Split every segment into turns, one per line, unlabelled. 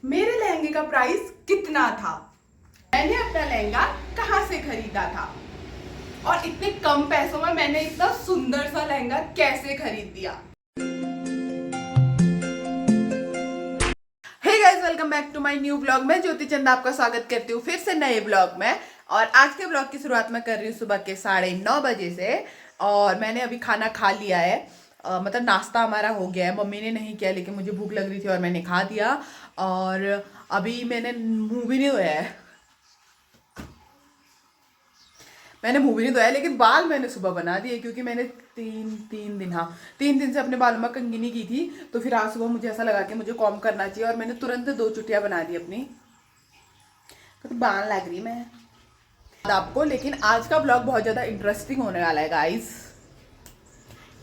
मेरे लहंगे का प्राइस कितना था, मैंने अपना लहंगा कहां से खरीदा था और इतने कम पैसों में मैंने इतना सुंदर सा लहंगा कैसे खरीद दिया। Hey guys, welcome back to my new blog. मैं ज्योति चंद आपका स्वागत करती हूँ फिर से नए ब्लॉग में। और आज के ब्लॉग की शुरुआत मैं कर रही हूँ सुबह के 9:30 बजे से। और मैंने अभी खाना खा लिया है, मतलब नाश्ता हमारा हो गया है। मम्मी ने नहीं किया लेकिन मुझे भूख लग रही थी और मैंने खा दिया। और अभी मैंने मुंह भी नहीं धोया है, लेकिन बाल मैंने सुबह बना दिए क्योंकि मैंने तीन दिन से अपने बालों में कंघी नहीं की थी। तो फिर आज सुबह मुझे ऐसा लगा कि मुझे कॉम्ब करना चाहिए और मैंने तुरंत 2 चुटियां बना दी अपनी। तो बाल लग रही मैं आपको। लेकिन आज का ब्लॉग बहुत ज़्यादा इंटरेस्टिंग होने वाला है गाइस।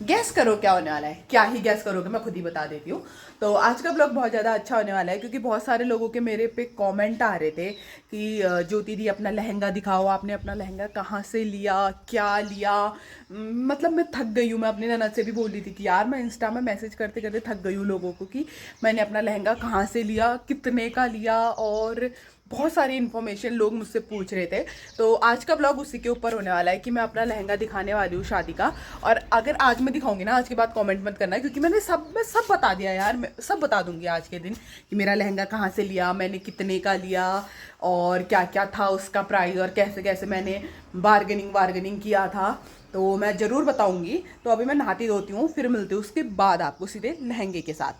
गैस करो क्या होने वाला है, क्या ही गैस करोगे, मैं खुद ही बता देती हूँ। तो आज का ब्लॉग बहुत ज़्यादा अच्छा होने वाला है क्योंकि बहुत सारे लोगों के मेरे पे कमेंट आ रहे थे कि ज्योति दी अपना लहंगा दिखाओ, आपने अपना लहंगा कहाँ से लिया, क्या लिया। मतलब मैं थक गई हूँ। मैं अपनी ननद से भी बोल रही थी कि यार मैं इंस्टा में मैसेज करते करते थक गई हूँ लोगों को कि मैंने अपना लहंगा कहाँ से लिया, कितने का लिया, और बहुत सारी इन्फॉर्मेशन लोग मुझसे पूछ रहे थे। तो आज का ब्लॉग उसी के ऊपर होने वाला है कि मैं अपना लहंगा दिखाने वाली हूँ शादी का। और अगर आज मैं दिखाऊंगी ना, आज के बाद कमेंट मत करना क्योंकि मैं सब बता दिया यार। मैं सब बता दूंगी आज के दिन कि मेरा लहंगा कहाँ से लिया, मैंने कितने का लिया, और क्या क्या था उसका प्राइस, और कैसे कैसे मैंने बार्गेनिंग किया था। तो मैं ज़रूर बताऊँगी। तो अभी मैं नहाती धोती हूँ, फिर मिलती हूँ उसके बाद आपको सीधे लहंगे के साथ।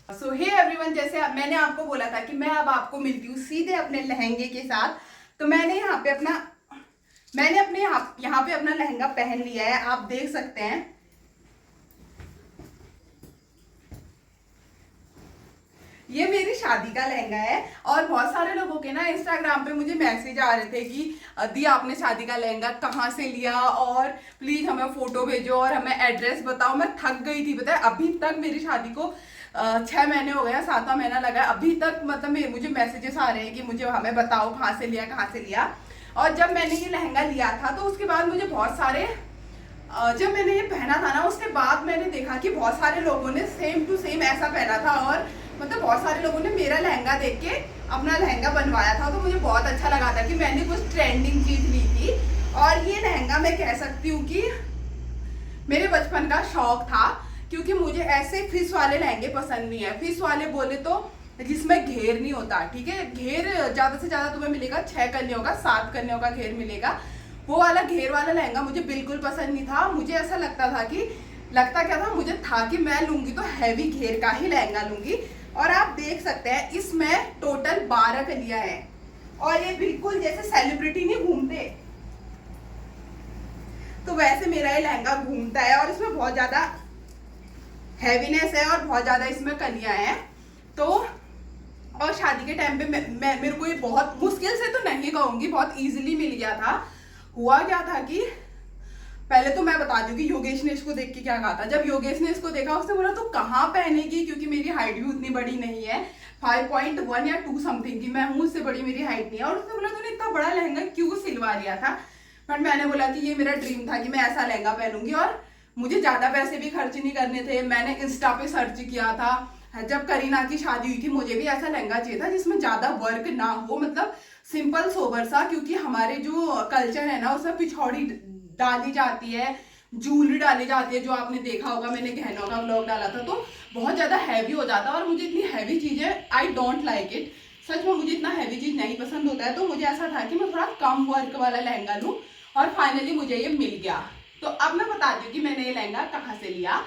सो हे एवरीवन, जैसे मैंने आपको बोला था कि मैं अब आपको मिलती हूँ सीधे अपने लहंगे के साथ। तो मैंने अपने यहाँ पे अपना लहंगा पहन लिया है, आप देख सकते हैं। ये मेरी शादी का लहंगा है। और बहुत सारे लोगों के ना इंस्टाग्राम पे मुझे मैसेज आ रहे थे कि दी आपने शादी का लहंगा कहाँ से लिया, और प्लीज हमें फोटो भेजो और हमें एड्रेस बताओ। मैं थक गई थी, पता है अभी तक मेरी शादी को 6 महीने हो गया, 7वां महीना लगा, अभी तक मतलब मुझे मैसेजेस आ रहे हैं कि मुझे हमें बताओ कहाँ से लिया। और जब मैंने ये लहंगा लिया था तो उसके बाद मुझे बहुत सारे जब मैंने ये पहना था ना, उसके बाद मैंने देखा कि बहुत सारे लोगों ने सेम टू सेम ऐसा पहना था। और मतलब बहुत सारे लोगों ने मेरा लहंगा देख के अपना लहंगा बनवाया था। तो मुझे बहुत अच्छा लगा था कि मैंने कुछ ट्रेंडिंग चीज ली थी। और ये लहंगा मैं कह सकती हूँ कि मेरे बचपन का शौक था क्योंकि मुझे ऐसे फिश वाले लहंगे पसंद नहीं है। फिश वाले बोले तो जिसमें घेर नहीं होता, ठीक है। घेर ज्यादा से ज्यादा तुम्हें मिलेगा 6 कलियों का, 7 कलियों का घेर मिलेगा। वो वाला घेर वाला लहंगा मुझे बिल्कुल पसंद नहीं था। मुझे ऐसा लगता क्या था, मुझे था कि मैं लूंगी तो हैवी घेर का ही लहंगा लूंगी। और आप देख सकते हैं इसमें टोटल 12 कलियां हैं। और ये बिल्कुल जैसे सेलिब्रिटी नहीं घूमते, तो वैसे मेरा ये लहंगा घूमता है। और इसमें बहुत ज्यादा हैवीनेस है और बहुत ज्यादा इसमें कलियां हैं। तो और शादी के टाइम पे मेरे को ये बहुत मुश्किल से तो नहीं कहूंगी, बहुत इजीली मिल गया था। हुआ क्या था कि पहले तो मैं बता दूं कि योगेश ने इसको देख के क्या कहा था। जब योगेश ने इसको देखा उसने बोला तो कहाँ पहनेगी, क्योंकि मेरी हाइट भी उतनी बड़ी नहीं है, 5.1 या 2 समथिंग की मैं हूँ, उससे बड़ी मेरी हाइट नहीं है। और उसने बोला तूने इतना बड़ा लहंगा क्यों सिलवा लिया था। बट मैंने बोला कि ये मेरा ड्रीम था कि मैं ऐसा लहंगा पहनूंगी और मुझे ज्यादा पैसे भी खर्च नहीं करने थे। मैंने इंस्टा पे सर्च किया था, जब करीना की शादी हुई थी मुझे भी ऐसा लहंगा चाहिए था जिसमें ज्यादा वर्क ना हो, मतलब सिंपल सोबर सा। क्योंकि हमारे जो कल्चर है ना उसमें पिछौड़ी डाली जाती है, ज्वेलरी डाली जाती है, जो आपने देखा होगा, मैंने गहनों का व्लॉग डाला था। तो बहुत ज्यादा हैवी हो जाता है और मुझे इतनी हैवी चीजें आई डोंट लाइक इट। सच में मुझे इतना हैवी चीज नहीं पसंद होता है। तो मुझे ऐसा था कि मैं थोड़ा कम वर्क वाला लहंगा लूं और फाइनली मुझे ये मिल गया। तो अब मैं बताती हूँ कि मैंने ये लहंगा कहाँ से लिया।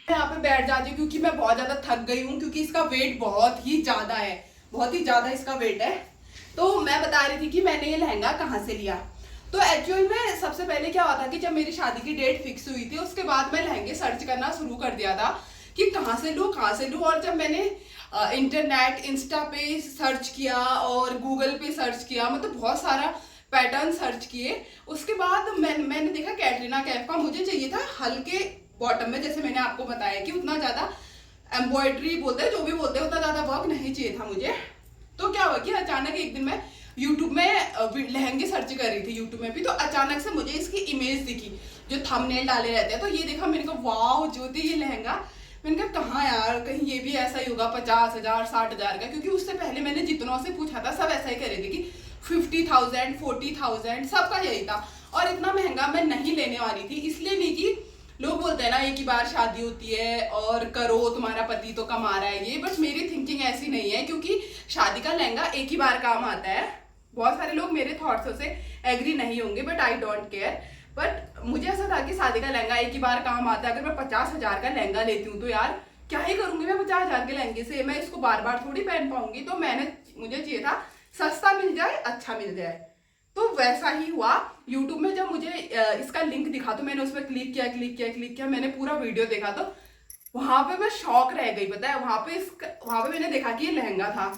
मैं यहाँ पे बैठ जाती हूँ क्योंकि मैं बहुत ज्यादा थक गई हूँ, क्योंकि इसका वेट बहुत ही ज्यादा है, बहुत ही ज्यादा इसका वेट है। तो मैं बता रही थी कि मैंने ये लहंगा कहाँ से लिया। तो एक्चुअल में सबसे पहले क्या हुआ था कि जब मेरी शादी की डेट फिक्स हुई थी उसके बाद मैं लहंगे सर्च करना शुरू कर दिया था कि कहाँ से लूँ। और जब मैंने इंटरनेट इंस्टा पे सर्च किया और गूगल पे सर्च किया, मतलब बहुत सारा पैटर्न सर्च किए, उसके बाद मैंने देखा कैटरीना कैफ का मुझे चाहिए था हल्के बॉटम में। जैसे मैंने आपको बताया कि उतना ज्यादा एम्ब्रॉयडरी बोलते हैं, जो भी बोलते हैं, उतना ज्यादा वर्क नहीं चाहिए था मुझे। तो क्या हुआ कि अचानक एक दिन मैं यूट्यूब में लहंगे सर्च कर रही थी यूट्यूब में भी, तो अचानक से मुझे इसकी इमेज दिखी जो थंबनेल डाले रहते हैं। तो ये देखा, मैंने कहा वाओ ज्योति ये लहंगा मैंने कहा कहाँ यार, कहीं ये भी ऐसा ही होगा 50,000 60,000 का, क्योंकि उससे पहले मैंने जितनों से पूछा था सब ऐसा ही कह रहे थे कि 50,000 40,000 सबका यही था। और इतना महंगा मैं नहीं लेने वाली थी, इसलिए नहीं कि लोग बोलते हैं ना एक ही बार शादी होती है और करो तुम्हारा पति तो कमा रहा है ये, बट मेरी थिंकिंग ऐसी नहीं है, क्योंकि शादी का लहंगा एक ही बार काम आता है। बहुत सारे लोग मेरे थॉट्स से एग्री नहीं होंगे, but I don't care. But मुझे ऐसा था कि शादी का लहंगा एक ही बार काम आता है। अगर मैं 50,000 का लहंगा लेती हूँ तो यार क्या ही करूंगी मैं 50,000 के लहंगे से, मैं इसको बार बार थोड़ी पहन पाऊंगी। तो मुझे चाहिए था सस्ता मिल जाए, अच्छा मिल जाए। तो वैसा ही हुआ। यूट्यूब में जब मुझे इसका लिंक दिखा तो मैंने उस पर क्लिक किया, मैंने पूरा वीडियो देखा। तो वहां पे मैं शॉक रह गई, पता है। वहां पे मैंने देखा कि ये लहंगा था।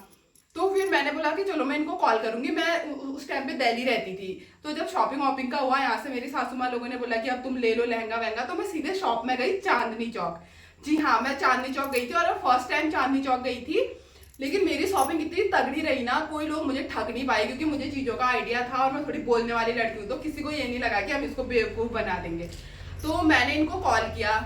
तो फिर मैंने बोला कि चलो मैं इनको कॉल करूंगी। मैं उस टाइम पे दिल्ली रहती थी, तो जब शॉपिंग वॉपिंग का हुआ यहाँ से मेरी सासू माँ लोगों ने बोला कि अब तुम ले लो लहंगा वहंगा, तो मैं सीधे शॉप में गई चांदनी चौक। जी हाँ, मैं चांदनी चौक गई थी और फर्स्ट टाइम चांदनी चौक गई थी। लेकिन मेरी शॉपिंग इतनी तगड़ी रही ना, कोई लोग मुझे ठग नहीं पाए, क्योंकि मुझे चीजों का आइडिया था और मैं थोड़ी बोलने वाली लड़की हूँ। तो किसी को ये नहीं लगा कि हम इसको बेवकूफ बना देंगे। तो मैंने इनको कॉल किया,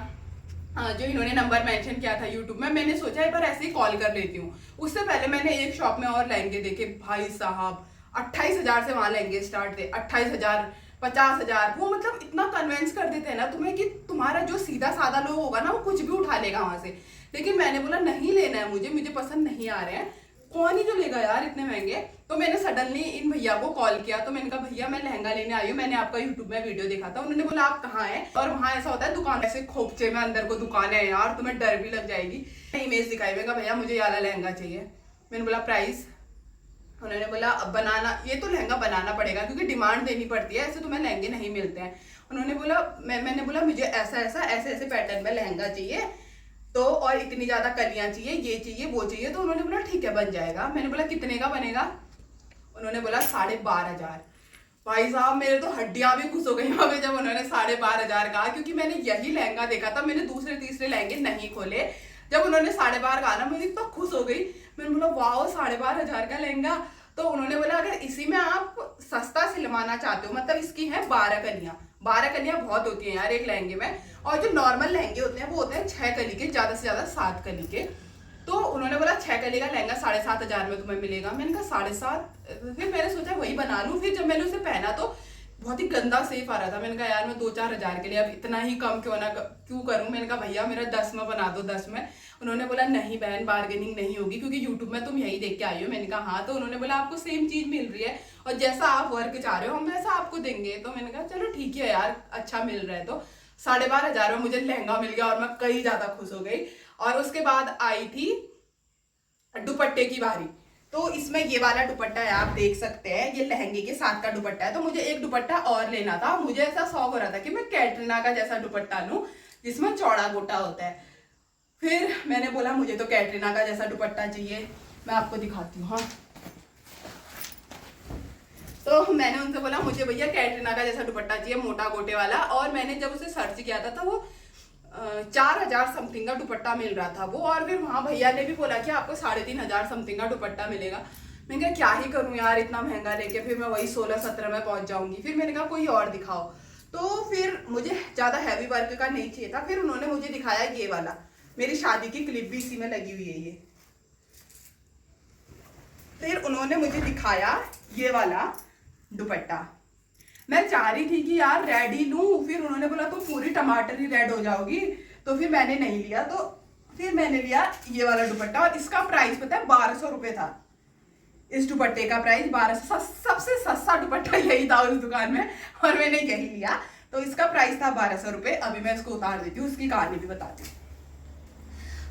जो इन्होंने नंबर मेंशन किया था यूट्यूब में। मैंने सोचा एक बार ऐसे ही कॉल कर लेती हूँ। उससे पहले मैंने एक शॉप में और लहंगे देखे, भाई साहब 28,000 से वहां लहंगे स्टार्ट थे। 28,000 50,000, वो मतलब इतना कन्वेंस कर देते हैं ना तुम्हें कि तुम्हारा जो सीधा साधा लोग होगा ना वो कुछ भी उठा लेगा वहां से। लेकिन मैंने बोला नहीं लेना है मुझे पसंद नहीं आ रहे हैं, कौन ही जो लेगा यार इतने महंगे। तो मैंने सडनली इन भैया को कॉल किया। तो मैंने कहा भैया मैं लहंगा लेने आई हूँ, मैंने आपका यूट्यूब में वीडियो देखा था। उन्होंने बोला आप कहाँ हैं? और वहाँ ऐसा होता है दुकान ऐसे खोपचे में अंदर को दुकान है यार, तुम्हें डर भी लग जाएगी। इमेज दिखाई, मैं कहा भैया मुझे ये वाला लहंगा चाहिए। मैंने बोला प्राइस, उन्होंने बोला अब बनाना, ये तो लहंगा बनाना पड़ेगा क्योंकि डिमांड देनी पड़ती है, ऐसे तुम्हें लहंगे नहीं मिलते हैं। उन्होंने बोला मैंने बोला मुझे ऐसे पैटर्न में लहंगा चाहिए, तो और इतनी ज्यादा कलियां चाहिए, ये चाहिए वो चाहिए। तो उन्होंने बोला ठीक है बन जाएगा। मैंने बोला कितने का बनेगा? उन्होंने बोला 12,500। भाई साहब मेरे तो हड्डियां भी खुश हो गई वहां पे जब उन्होंने 12,500 कहा, क्योंकि मैंने यही लहंगा देखा था, मैंने दूसरे तीसरे लहंगे नहीं खोले। जब उन्होंने 12,500 कहा ना, मैं तो खुश हो गई। मैंने बोला वाह 12,500 का लहंगा। तो उन्होंने बोला अगर इसी में आप सस्ता सिलवाना चाहते हो, मतलब इसकी है 12 कलियां। 12 कलियां बहुत होती हैं यार एक लहंगे में, और जो नॉर्मल लहंगे होते हैं वो होते हैं 6 कली के, ज्यादा से ज्यादा 7 कली के। तो उन्होंने बोला 6 कली का लहंगा 7,500 में तुम्हें मिलेगा। मैंने कहा 7,500। फिर मैंने सोचा वही बना लूं। फिर जब मैंने उसे पहना तो बहुत ही गंदा सेफ आ रहा था। मैंने कहा यार मैं 2-4 हजार के लिए अब इतना ही कम क्यों करूं। मैंने कहा भैया मेरा 10 में बना दो, 10 में। उन्होंने बोला नहीं बहन बार्गेनिंग नहीं होगी, क्योंकि यूट्यूब में तुम यही देख के आई हो। मैंने कहा हाँ। तो उन्होंने बोला आपको सेम चीज मिल रही है और जैसा आप वर्क चाह रहे हो हम वैसा आपको देंगे। तो मैंने कहा चलो ठीक है यार, अच्छा मिल रहा है। तो 12,500 में मुझे लहंगा मिल गया और मैं कई ज्यादा खुश हो गई। और उसके बाद आई थी दुपट्टे की बारी। तो इसमें ये वाला दुपट्टा है, आप देख सकते हैं, ये लहंगे के साथ का दुपट्टा है। तो मुझे एक दुपट्टा और लेना था। मुझे ऐसा शौक हो रहा था कि मैं कैटरीना का जैसा दुपट्टा लूं जिसमें चौड़ा गोटा होता है। फिर मैंने बोला मुझे तो कैटरीना का जैसा दुपट्टा चाहिए, मैं आपको दिखाती हूँ। हाँ, तो मैंने उनसे बोला मुझे भैया कैटरीना का जैसा दुपट्टा चाहिए, मोटा गोटे वाला। और मैंने जब उसे सर्च किया था वो 4,000 समथिंग का दुपट्टा मिल रहा था वो। और फिर वहां भैया ने भी बोला कि आपको 3,500 समथिंग का दुपट्टा मिलेगा। मैंने कहा क्या ही करूं यार इतना महंगा लेके, फिर मैं वही 16-17 में पहुंच जाऊंगी। फिर मैंने कहा कोई और दिखाओ। तो फिर मुझे ज्यादा हैवी वर्क का नहीं चाहिए था। फिर उन्होंने मुझे दिखाया ये वाला, मेरी शादी की क्लिप भी इसी में लगी हुई है ये। फिर उन्होंने मुझे दिखाया ये वाला दुपट्टा। मैं चाह रही थी कि यार रेड ही लूं, फिर उन्होंने बोला तो पूरी टमाटर ही रेड हो जाओगी, तो फिर मैंने नहीं लिया। तो फिर मैंने लिया ये वाला दुपट्टा और इसका प्राइस पता है 1,200 रुपए था। इस दुपट्टे का प्राइस 1,200, सबसे सस्ता दुपट्टा यही था उस दुकान में और मैंने यही लिया। तो इसका प्राइस था 1,200 रुपए। अभी मैं इसको उतार देती हूँ, उसकी कहानी भी बताती हूँ।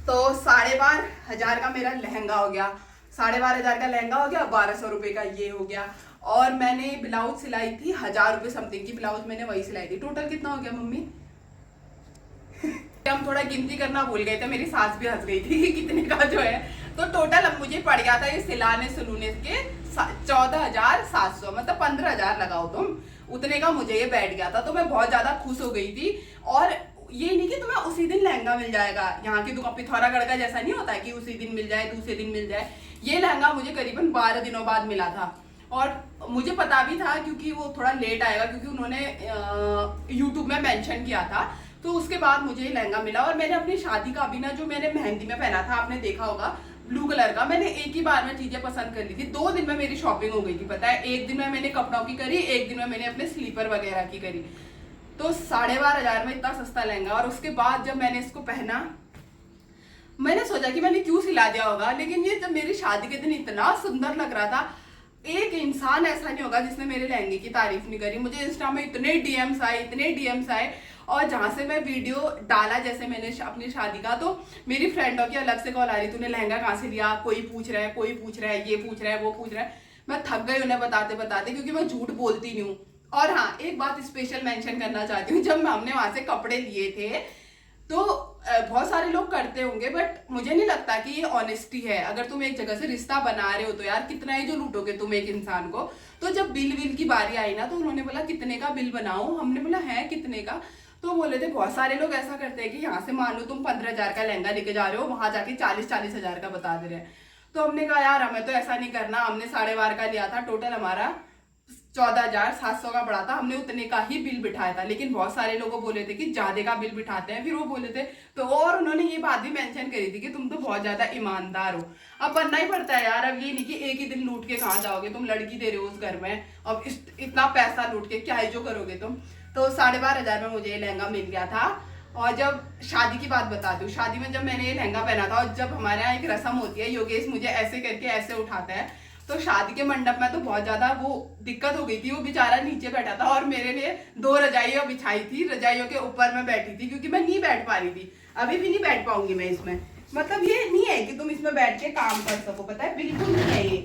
तो 12,500 का मेरा लहंगा हो गया, 12,500 का लहंगा हो गया, 1,200 रुपए का ये हो गया। और मैंने ब्लाउज सिलाई थी 1,000 रुपए समथिंग की ब्लाउज मैंने वही सिलाई थी। टोटल कितना हो गया मम्मी? हम थोड़ा गिनती करना भूल गए थे, मेरी सास भी हंस गई थी कितने का जो है। तो टोटल अब मुझे पड़ गया था ये सिलाने सलूने के 14,700, मतलब 15,000 लगाओ तुम, उतने का मुझे ये बैठ गया था। तो मैं बहुत ज्यादा खुश हो गई थी। और ये नहीं कि तुम्हें उसी दिन लहंगा मिल जाएगा, यहाँ की दुकान पिथौरागढ़ का जैसा नहीं होता है कि उसी दिन मिल जाए दूसरे दिन मिल जाए। ये लहंगा मुझे करीबन 12 दिनों बाद मिला था। और मुझे पता भी था क्योंकि वो थोड़ा लेट आएगा, क्योंकि उन्होंने यूट्यूब में मेंशन किया था। तो उसके बाद मुझे ये लहंगा मिला। और मैंने अपनी शादी का भी ना, जो मैंने मेहंदी में पहना था, आपने देखा होगा ब्लू कलर का, मैंने एक ही बार में चीजें पसंद कर ली थी। 2 दिन में मेरी शॉपिंग हो गई थी, पता है। एक दिन में मैंने कपड़ों की करी, एक दिन में मैंने अपने स्लीपर वगैरह की करी। तो 12,500 में इतना सस्ता लहंगा। और उसके बाद जब मैंने इसको पहना, मैंने सोचा कि मैंने क्यों सिला दिया होगा, लेकिन ये जब मेरी शादी के दिन इतना सुंदर लग रहा था, एक इंसान ऐसा नहीं होगा जिसने मेरे लहंगे की तारीफ नहीं करी। मुझे इंस्टा में इतने डीएम्स आए। और जहां से मैं वीडियो डाला, जैसे मैंने अपनी शादी का, तो मेरी फ्रेंडों की अलग से कॉल आ रही, तूने लहंगा कहाँ से लिया, कोई पूछ रहा है, कोई पूछ रहा है, ये पूछ रहा है, वो पूछ रहा है। मैं थक गई उन्हें बताते बताते, क्योंकि मैं झूठ बोलती नहीं हूँ। और हाँ, एक बात स्पेशल मेंशन करना चाहती हूँ, जब हमने वहां से कपड़े लिए थे, तो बहुत सारे लोग करते होंगे, बट मुझे नहीं लगता कि ये ऑनेस्टी है। अगर तुम एक जगह से रिश्ता बना रहे हो तो यार कितना ही जो लूटोगे तुम एक इंसान को। तो जब बिल की बारी आई ना, तो उन्होंने बोला कितने का बिल बनाओ, हमने बोला है कितने का, तो बोले थे बहुत सारे लोग ऐसा करते हैं कि यहाँ से मान लो तुम 15,000 का लहंगा लेके जा रहे हो, वहां जाके 40,000 का बता दे रहे हैं। तो हमने कहा यार हमें तो ऐसा नहीं करना, हमने 12.5 का लिया था, टोटल हमारा 14,700 का पड़ा था, हमने उतने का ही बिल बिठाया था। लेकिन बहुत सारे लोगों बोले थे कि ज्यादा का बिल बिठाते हैं, फिर वो बोले थे तो, और उन्होंने ये बात भी मेंशन करी थी कि तुम तो बहुत ज्यादा ईमानदार हो। अब बनना ही पड़ता है यार, अब ये नहीं कि एक ही दिन लूट के कहाँ जाओगे, तुम लड़की दे रहे हो उस घर में, अब इतना पैसा लूट के क्या ही जो करोगे तुम। तो 12,500 में मुझे ये लहंगा मिल गया था। और जब शादी की बात बता दूं, शादी में जब मैंने ये लहंगा पहना था, और जब हमारे यहाँ एक रस्म होती है, योगेश मुझे ऐसे करके ऐसे उठाता है, तो शादी के मंडप में तो बहुत ज्यादा वो दिक्कत हो गई थी। वो बेचारा नीचे बैठा था और मेरे लिए 2 रजाइयां बिछाई थी, रजाइयों के ऊपर मैं बैठी थी, क्योंकि मैं नहीं बैठ पा रही थी। अभी भी नहीं बैठ पाऊंगी मैं इसमें, मतलब ये नहीं है कि तुम इसमें बैठ के काम कर सको, पता है, बिल्कुल नहीं है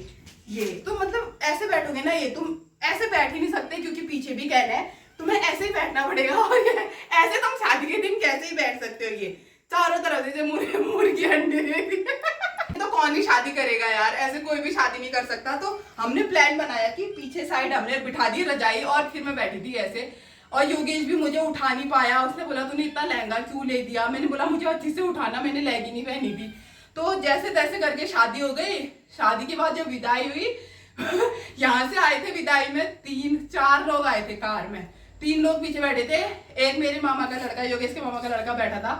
ये तो मतलब ऐसे बैठोगे ना, ये तुम ऐसे बैठ ही नहीं सकते, क्योंकि पीछे भी कहना है, तुम्हें ऐसे ही बैठना पड़ेगा। और ऐसे तुम शादी के दिन कैसे ही बैठ सकते हो, ये चारों तरफ से मुर्गी अंडे देती तो कौन ही शादी करेगा यार, ऐसे कोई भी शादी नहीं कर सकता। तो हमने प्लान बनाया कि पीछे साइड हमने बिठा दी रजाई, और फिर मैं बैठी थी ऐसे। और योगेश भी मुझे उठा नहीं पाया, उसने बोला तूने इतना लहंगा क्यों ले दिया, मैंने बोला मुझे अच्छी से उठाना, मैंने लहंगी नहीं पहनी थी। तो जैसे तैसे करके शादी हो गई। शादी के बाद जब विदाई हुई यहाँ से आए थे विदाई में 3-4 लोग आए थे कार में, 3 लोग पीछे बैठे थे, एक मेरे मामा का लड़का, योगेश के मामा का लड़का बैठा था।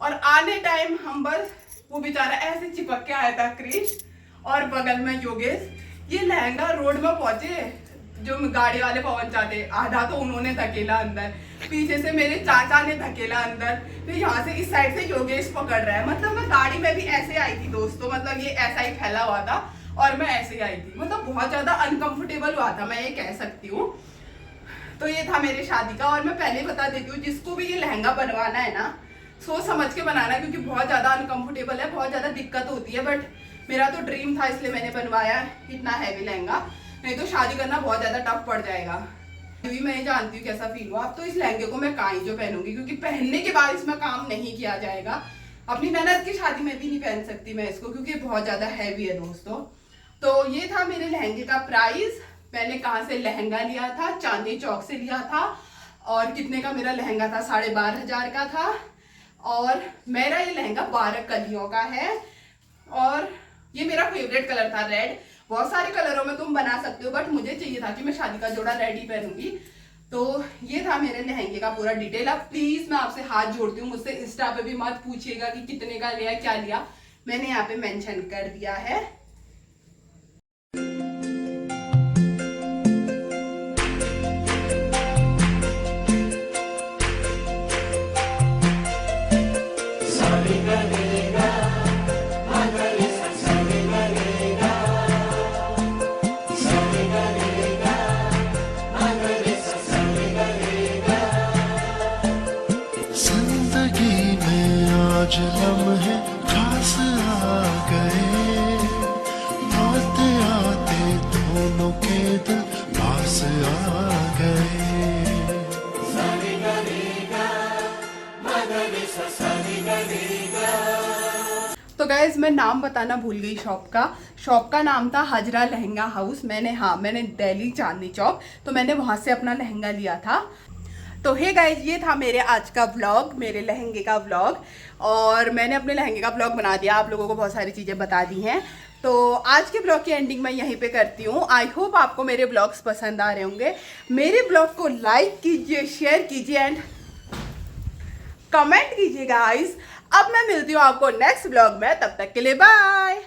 और आने टाइम हम बस, वो बेचारा ऐसे चिपक के आया था क्रिश, और बगल में योगेश। ये लहंगा रोड में पहुंचे, जो गाड़ी वाले पहुंच जाते, आधा तो उन्होंने धकेला अंदर, पीछे से मेरे चाचा ने धकेला अंदर, फिर यहाँ से इस साइड से योगेश पकड़ रहा है। मतलब मैं गाड़ी में भी ऐसे आई थी दोस्तों, मतलब ये ऐसा ही फैला हुआ था और मैं ऐसे ही आई थी, मतलब बहुत ज्यादा अनकंफर्टेबल हुआ था, मैं ये कह सकती हूँ। तो ये था मेरे शादी का। और मैं पहले बता देती हूँ, जिसको भी ये लहंगा बनवाना है ना, सोच समझ के बनाना, क्योंकि बहुत ज्यादा अनकंफर्टेबल है, बहुत ज्यादा दिक्कत होती है। बट मेरा तो ड्रीम था, इसलिए मैंने बनवाया इतना हैवी लहंगा, नहीं तो शादी करना बहुत ज्यादा टफ पड़ जाएगा। अभी मैं ये जानती हूँ कैसा फील हुआ। अब तो इस लहंगे को मैं काई जो पहनूंगी, क्योंकि पहनने के बाद इसमें काम नहीं किया जाएगा। अपनी मेहनत की शादी में भी नहीं पहन सकती मैं इसको, क्योंकि बहुत ज्यादा हैवी है दोस्तों। तो ये था मेरे लहंगे का प्राइस। मैंने कहाँ से लहंगा लिया था, चांदनी चौक से लिया था। और कितने का मेरा लहंगा था, 12,500 का था। और मेरा ये लहंगा 12 कलियों का है, और ये मेरा फेवरेट कलर था रेड। बहुत सारे कलरों में तुम बना सकते हो, बट मुझे चाहिए था कि मैं शादी का जोड़ा रेड ही पहनूंगी। तो ये था मेरे लहंगे का पूरा डिटेल। अब प्लीज मैं आपसे हाथ जोड़ती हूँ, मुझसे इंस्टा पे भी मत पूछिएगा कि कितने का लिया, क्या लिया, मैंने यहाँ पे मेंशन कर दिया है।
आज लम्हे खास आ गए, आते आते दोनों के दिल पास आ गए।
तो गाइज मैं नाम बताना भूल गई शॉप का। शॉप का नाम था हजरा लहंगा हाउस। मैंने दिल्ली चांदनी चौक, तो मैंने वहां से अपना लहंगा लिया था। तो हे गाइज, ये था मेरे आज का व्लॉग, मेरे लहंगे का व्लॉग। और मैंने अपने लहंगे का व्लॉग बना दिया, आप लोगों को बहुत सारी चीज़ें बता दी हैं। तो आज के ब्लॉग की एंडिंग मैं यहीं पे करती हूँ। आई होप आपको मेरे ब्लॉग्स पसंद आ रहे होंगे। मेरे ब्लॉग को लाइक कीजिए, शेयर कीजिए, एंड कमेंट कीजिए गाइस। अब मैं मिलती हूँ आपको नेक्स्ट ब्लॉग में, तब तक के लिए बाय।